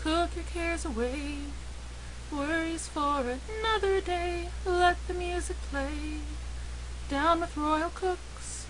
Cook your cares away, worries for another day. Let the music play. Down with royal cooks.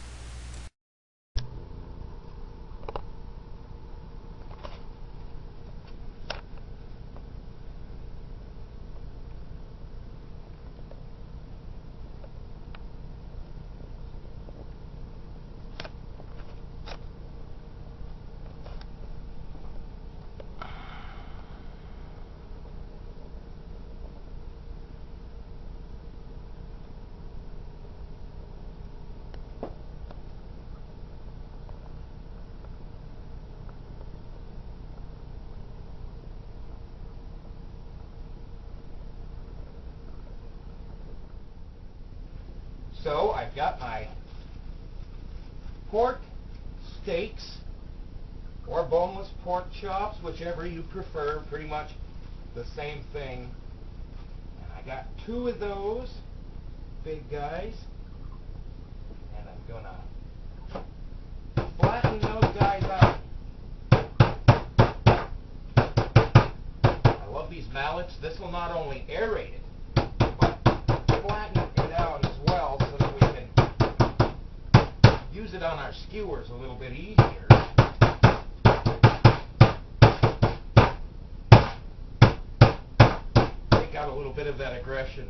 So I've got my pork steaks or boneless pork chops, whichever you prefer, pretty much the same thing. And I got 2 of those big guys, and I'm gonna flatten those guys out. I love these mallets. This will not only aerate it, but flatten it out as well, so that we can use it on our skewers a little bit easier. Take out a little bit of that aggression.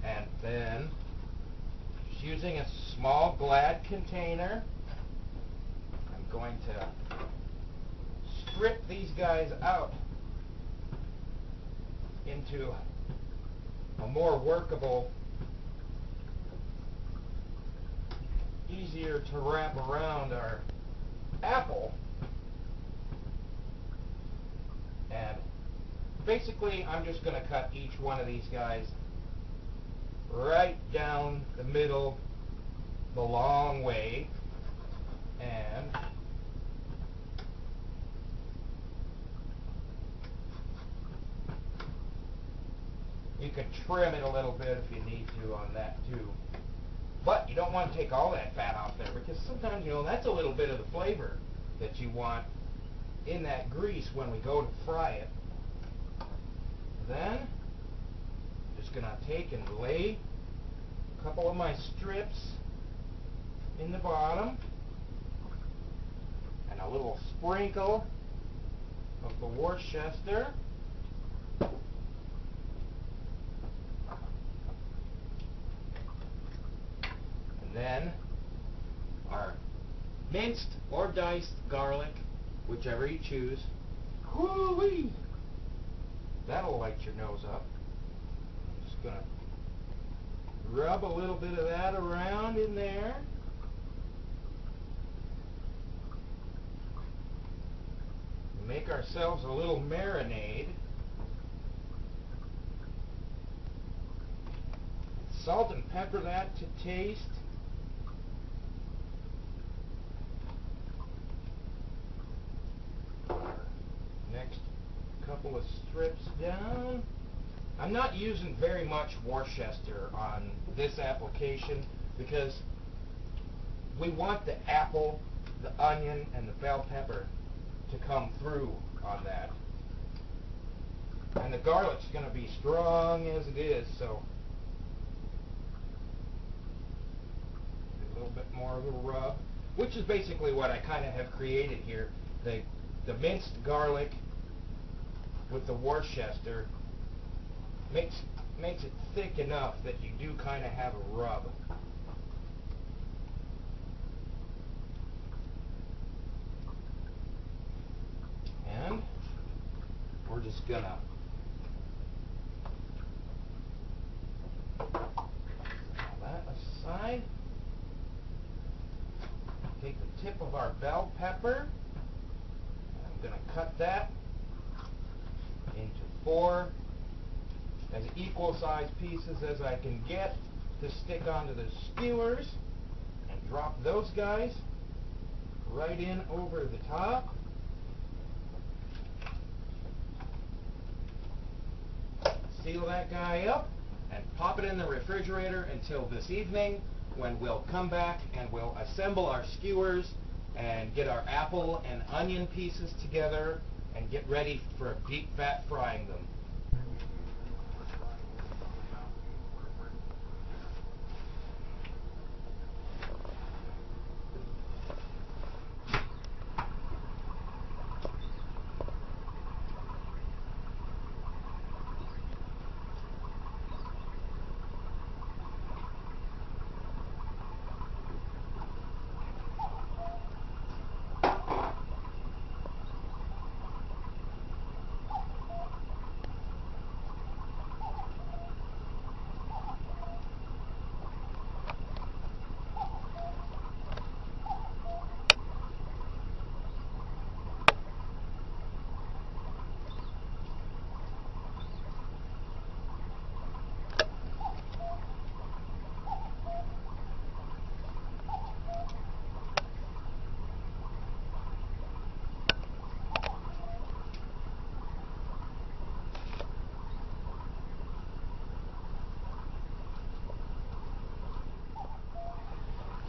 And then, just using a small Glad container, I'm going to strip these guys out into a more workable, easier to wrap around our apple. And basically I'm just going to cut each one of these guys right down the middle the long way, and you can trim it a little bit if you need to on that too. But you don't want to take all that fat off there, because sometimes, you know, that's a little bit of the flavor that you want in that grease when we go to fry it. Then, just going to take and lay a couple of my strips in the bottom, and a little sprinkle of the Worcester. Then our minced or diced garlic, whichever you choose. Whoo-wee! That'll light your nose up. I'm just going to rub a little bit of that around in there. Make ourselves a little marinade. Salt and pepper that to taste. Next couple of strips down. I'm not using very much Worcester on this application because we want the apple, the onion, and the bell pepper to come through on that. And the garlic's going to be strong as it is, so a little bit more of a rub, which is basically what I kind of have created here. The minced garlic with the Worcester makes it thick enough that you do kind of have a rub. And we're just gonna set that aside. Take the tip of our bell pepper. I'm going to cut that into 4 as equal sized pieces as I can get to stick onto the skewers, and drop those guys right in over the top. Seal that guy up and pop it in the refrigerator until this evening when we'll come back and we'll assemble our skewers and get our apple and onion pieces together and get ready for deep fat frying them.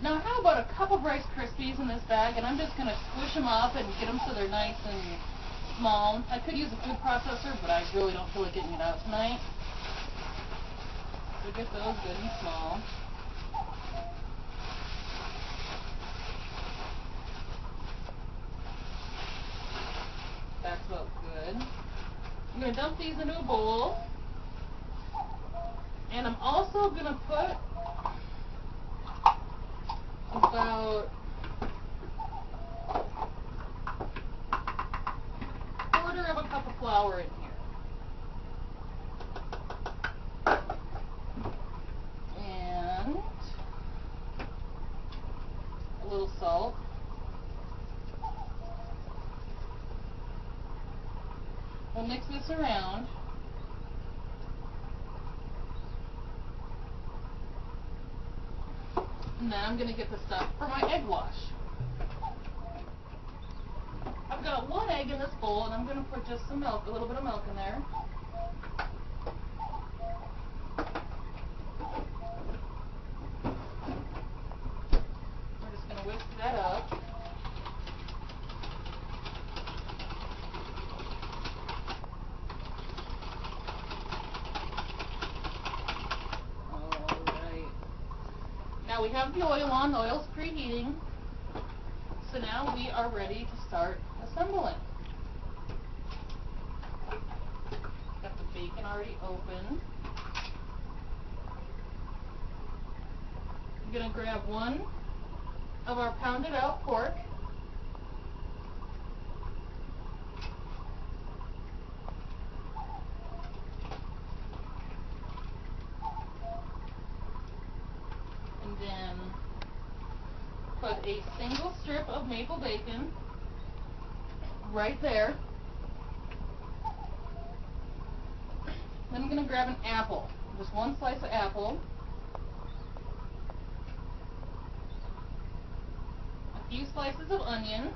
Now I have about a cup of Rice Krispies in this bag, and I'm just going to squish them up and get them so they're nice and small. I could use a food processor, but I really don't feel like getting it out tonight. So get those good and small. That's about good. I'm going to dump these into a bowl. And I'm also going to put about a quarter of a cup of flour in here. And a little salt. We'll mix this around. And then I'm going to get the stuff for my egg wash. I've got one egg in this bowl, and I'm going to put just some milk, a little bit of milk in there. We're just going to whisk that up. Now we have the oil on, the oil's preheating, so now we are ready to start assembling. Got the bacon already open. I'm going to grab one of our pounded out pork. And then put a single strip of maple bacon right there. Then I'm going to grab an apple, just one slice of apple, a few slices of onion,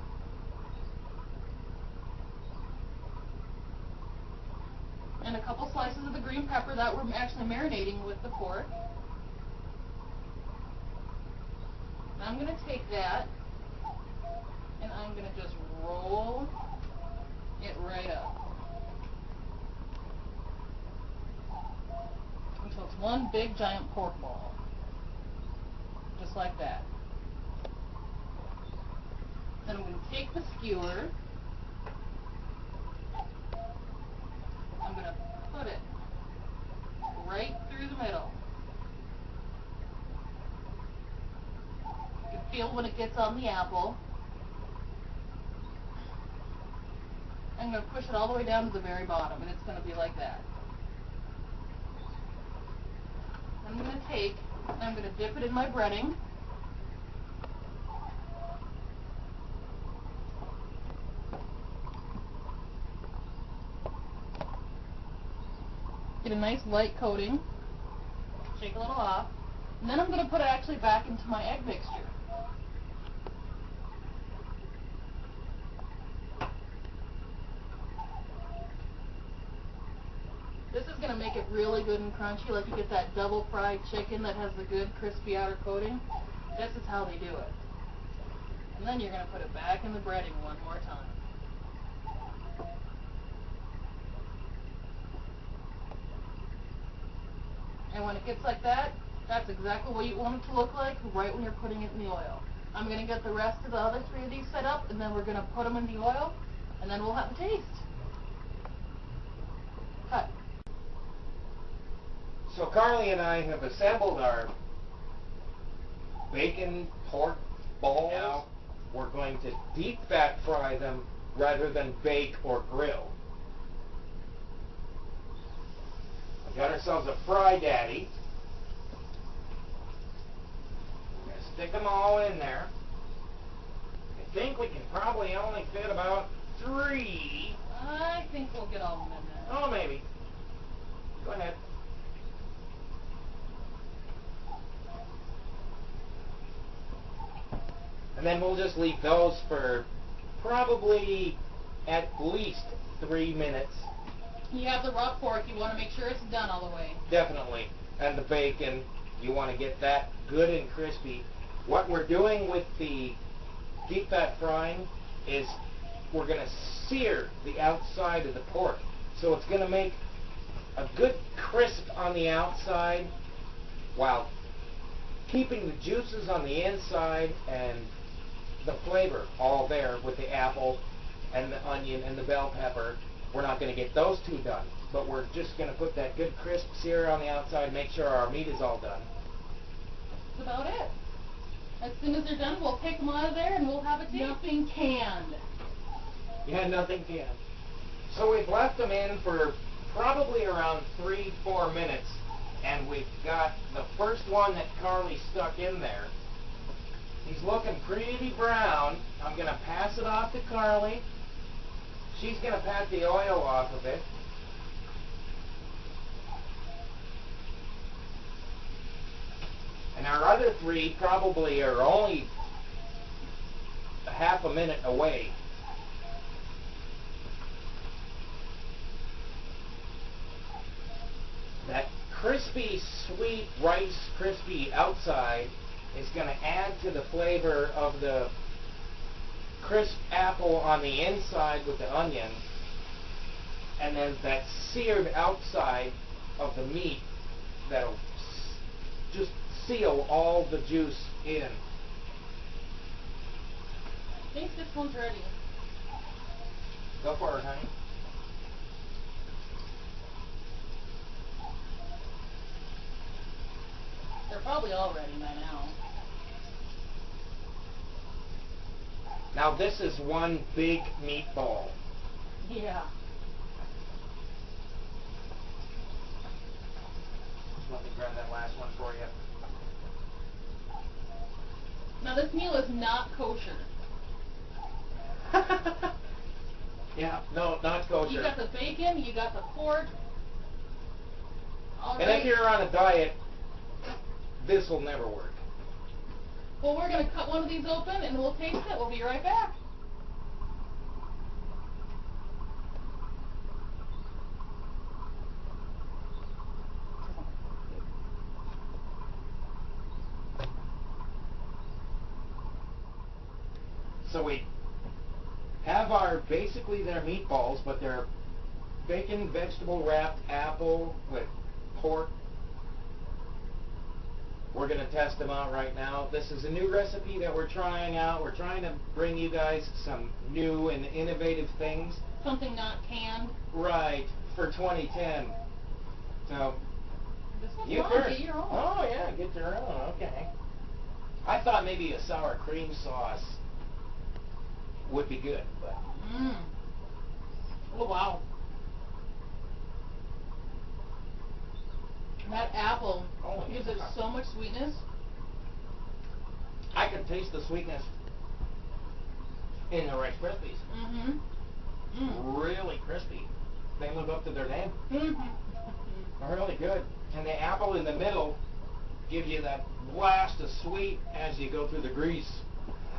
and a couple slices of the green pepper that we're actually marinating with the pork. I'm going to take that and I'm going to just roll it right up until it's one big giant pork ball, just like that. Then I'm going to take the skewer, I'm going to put it right through the middle. You can feel when it gets on the apple. I'm going to push it all the way down to the very bottom, and it's going to be like that. I'm going to take, and I'm going to dip it in my breading. Get a nice light coating. Shake a little off. And then I'm going to put it actually back into my egg mixture. This is going to make it really good and crunchy, like you get that double fried chicken that has the good crispy outer coating. This is how they do it. And then you're going to put it back in the breading one more time. And when it gets like that, that's exactly what you want it to look like right when you're putting it in the oil. I'm going to get the rest of the other 3 of these set up, and then we're going to put them in the oil, and then we'll have a taste. Cut. So Carly and I have assembled our bacon pork balls. Now we're going to deep fat fry them rather than bake or grill. We got ourselves a fry daddy. We're going to stick them all in there. I think we can probably only fit about 3. I think we'll get all of them in there. Oh, maybe. Go ahead. And then we'll just leave those for probably at least 3 minutes. You have the raw pork. You want to make sure it's done all the way. Definitely. And the bacon, you want to get that good and crispy. What we're doing with the deep fat frying is we're going to sear the outside of the pork. So it's going to make a good crisp on the outside while keeping the juices on the inside and the flavor all there with the apple and the onion and the bell pepper. We're not going to get those 2 done, but we're just going to put that good crisp sear on the outside, make sure our meat is all done. That's about it. As soon as they're done, we'll take them out of there and we'll have a taste. Nothing canned. Yeah, nothing can. So we've left them in for probably around 3-4 minutes, and we've got the first one that Carly stuck in there. He's looking pretty brown. I'm going to pass it off to Carly. She's going to pat the oil off of it. And our other 3 probably are only a half a minute away. That crispy, sweet rice crispy outside is going to add to the flavor of the crisp apple on the inside with the onion, and then that seared outside of the meat that'll just seal all the juice in. I think this one's ready. Go for it, honey. They're probably all ready by now. Now this is one big meatball. Yeah. Let me grab that last one for you. Now this meal is not kosher. Yeah, no, not kosher. You got the bacon, you got the pork. All And right. if you're on a diet, this will never work. Well, we're going to cut one of these open and we'll taste it. We'll be right back. So we have our, basically they're meatballs, but they're bacon, vegetable wrapped apple with pork. We're going to test them out right now. This is a new recipe that we're trying out. We're trying to bring you guys some new and innovative things. Something not canned. Right, for 2010. So, This one's you fine. first. Get your own. Oh, yeah, get your own. Okay. I thought maybe a sour cream sauce would be good, but... Mmm. Oh, wow. That apple gives it so much sweetness. I can taste the sweetness in the Rice Krispies. Mm-hmm. Mm. Really crispy. They live up to their name. Mm-hmm. They're really good. And the apple in the middle gives you that blast of sweet as you go through the grease.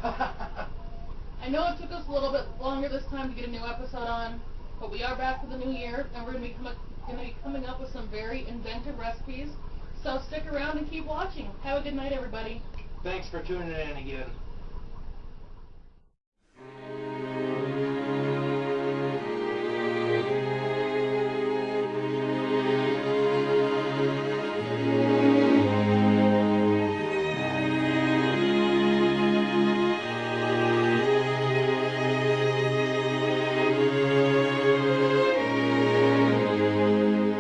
I know it took us a little bit longer this time to get a new episode on, but we are back for the new year, and we're going to be going to be coming up with some very inventive recipes. So stick around and keep watching. Have a good night, everybody. Thanks for tuning in again.